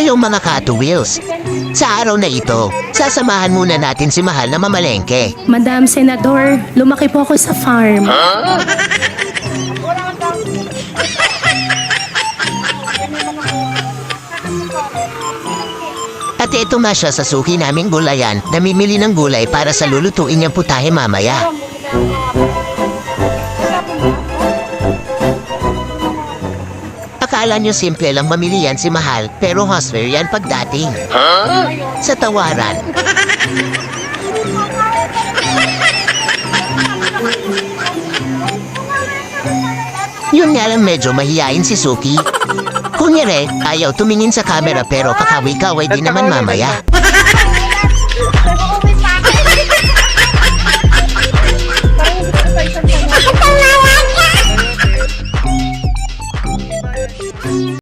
Ngayong mga Kato Wheels, sa araw na ito, sasamahan muna natin si Mahal na mamalengke. Madam Senador, lumaki po ako sa farm. At ito nga siya sa suki naming gulayan, namimili ng gulay para sa lulutuin niyang putahe mamaya. Akala niyo simple lang mamili yan si Mahal, pero hustler yan pagdating. Sa tawaran. Yun nga lang medyo mahiyain si Suki. Kunyari, ayaw tumingin sa camera pero kakaway-kaway din naman mamaya.